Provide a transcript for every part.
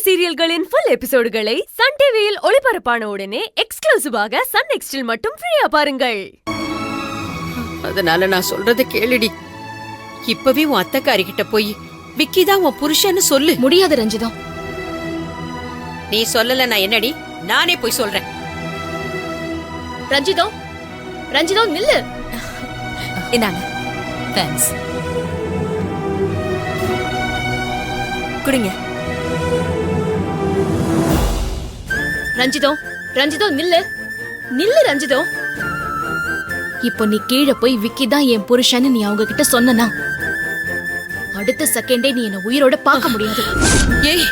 சீரியல்களின் full எபிசோடுகளை Sun டிவியில் ஒளிபரப்பான உடனே எக்ஸ்க்ளூசிவாக சன் நெக்ஸ்டில் மட்டும் ஃப்ரீயா பாருங்கள். அதனால நான் சொல்றத கேளுடி. இப்பவே உன் அத்தைக்காரி கிட்ட போய் விக்கி தான் உன் புருஷன்னு சொல்லு. முடியாது ரஞ்சிதம். நீ சொல்லல நான் என்னடி, நானே போய் சொல்றேன். ரஞ்சிதம், ரஞ்சிதம் நில்லு. இந்தாங்க. தேங்க்ஸ். குடிங்க. ரஞ்சிதம், ரஞ்சிதம் நில்லு. நில்லு ரஞ்சிதம். இப்போ நீ கீழே போய் விக்கி தான் என் புருஷன்னு நீ அவங்க கிட்ட சொன்னா அடுத்த செகண்டே நீ என்ன உயிரோட பார்க்க முடியாது. ஏய்,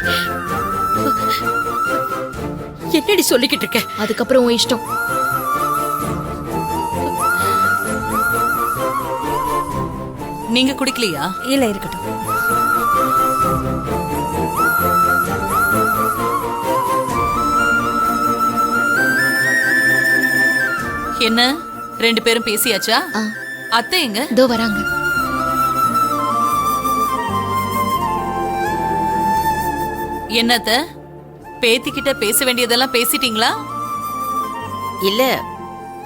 என்னடி சொல்லிக்கிட்டு இருக்க? அதுக்கப்புறம் உன் இஷ்டம். நீங்க குடிக்கலையா? இல்ல, இருக்கட்டும். என்ன ரெண்டு பேரும் பேசியாச்சா? அத்தை எங்க? இதோ வராங்க. என்னத்த பேத்திக்கிட்ட பேச வேண்டியதெல்லாம் பேசிட்டீங்களா? இல்ல,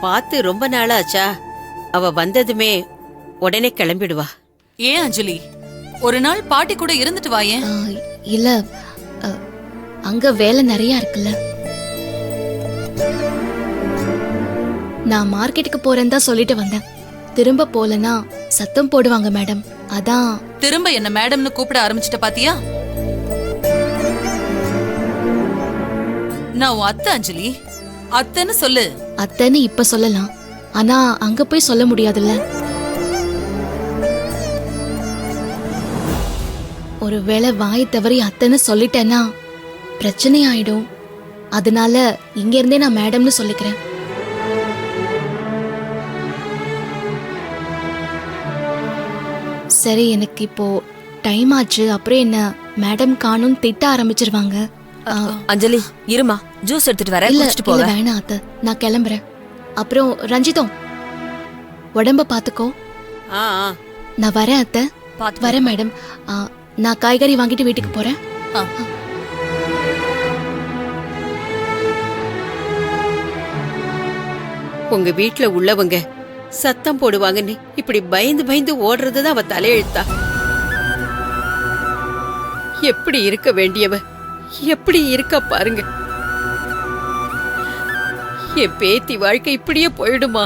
பார்த்து ரொம்ப நாளாச்சா. அவ வந்ததுமே உடனே கிளம்பிடுவா. ஏன் அஞ்சலி, ஒரு நாள் பாட்டி கூட இருந்துட்டு வாயேன். இல்ல, அங்க வேலை நிறைய இருக்குல்ல. நான் மார்க்கெட்டுக்கு போறேன்னு தான் சொல்லிட்டு வந்தேன். திரும்ப போலனா சத்தம் போடுவாங்க மேடம். அதான். திரும்ப என்ன மேடம்னு கூப்பிட ஆரம்பிச்சிட்ட பாத்தியா? நான் உன் அத்தை அஞ்சலி, அத்தைன்னு சொல்லு. அத்தைன்னு இப்ப சொல்லலாம், ஆனா அங்க போய் சொல்ல முடியாதுல்ல. ஒருவேளை வாய் தவறி அத்தைன்னு சொல்லிட்டேன்னா பிரச்சனை ஆயிடும். அதனால இங்க இருந்தே நான் மேடம்னு சொல்லிக்கிறேன். சரி, எனக்கு இப்போ டைம் ஆச்சு. அப்புறம் என்ன மேடம் காணும் திட்ட ஆரம்பிச்சிருவாங்க. அஞ்சலி இருமா, ஜூஸ் எடுத்துட்டு வர. இல்ல வேணாம் அத்தை, நான் கிளம்புறேன். அப்புறம் ரஞ்சிதம், உடம்ப பாத்துக்கோ. நான் வரேன் அத்தை. வரேன் மேடம். நான் காய்கறி வாங்கிட்டு வீட்டுக்கு போறேன். உங்க வீட்டுல உள்ளவங்க சத்தம் போடுவாங்கன்னு இப்படி பயந்து பயந்து ஓடுறதுதான் அவ தலையெழுத்தா. எப்படி இருக்க வேண்டியவ எப்படி இருக்க பாருங்க. என் பேத்தி வாழ்க்கை இப்படியே போயிடுமா?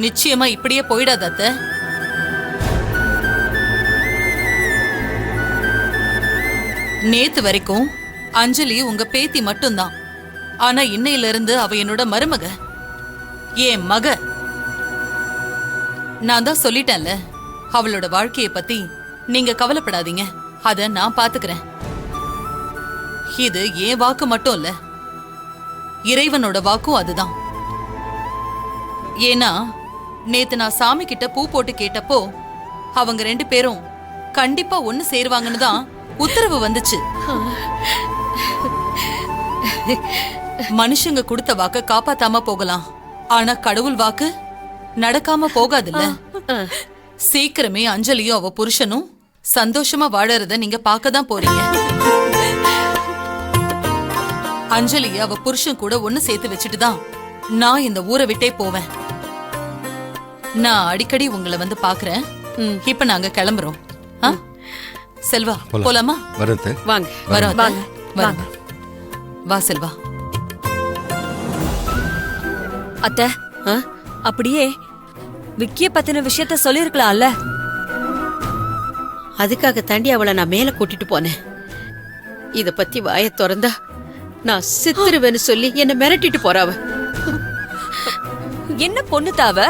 நிச்சயமா இப்படியே போயிடாத அத்தை. நேத்து வரைக்கும் அஞ்சலி உங்க பேத்தி மட்டும்தான். ஆனா இன்னையில இருந்து அவ என்னோட மருமக, என் மக. நான் தான் சொல்லிட்டேன்ல, அவளோட வாழ்க்கைய பத்தி நீங்க கவலைப்படாதீங்க, அத நான் பாத்துக்கிறேன். இது என் வாக்கு மட்டும் இல்ல, இறைவனோட வாக்கும் அதுதான். ஏன்னா நேத்து நான் சாமி கிட்ட பூ போட்டு கேட்டப்போ அவங்க ரெண்டு பேரும் கண்டிப்பா ஒண்ணு சேருவாங்கன்னு தான் உத்தரவு வந்துச்சு. மனுஷங்க கொடுத்த வாக்க காப்பாத்தாம போகலாம், ஆனா கடவுள் வாக்கு நடக்காம போகாதுல்ல. சீக்கிரமே அஞ்சலியும் அவ புருஷனும் சந்தோஷமா வாழறத நீங்க பார்க்கதான் போறீங்க. அஞ்சலிய அவ புருஷன் கூட ஒண்ணு சேர்த்து வச்சுட்டுதான் நான் இந்த ஊரை விட்டே போவேன். நான் அடிக்கடி உங்களை வந்து பாக்குறேன். இப்ப நாங்க கிளம்புறோம். செல்வா, போலாமா? வாங்க. வரோம். வா செல்வா. அத்தை, அப்படியே விக்கிய பத்தின விஷயத்த சொல்லிருக்கலாம்ல. அதுக்காக தாண்டி அவளை நான் மேல கூட்டிட்டு போனேன். இத பத்தி வாய திறந்தா நான் சித்திருவேன்னு சொல்லி என்ன மிரட்டிட்டு போறாவ. என்ன பொண்ணு தாவ?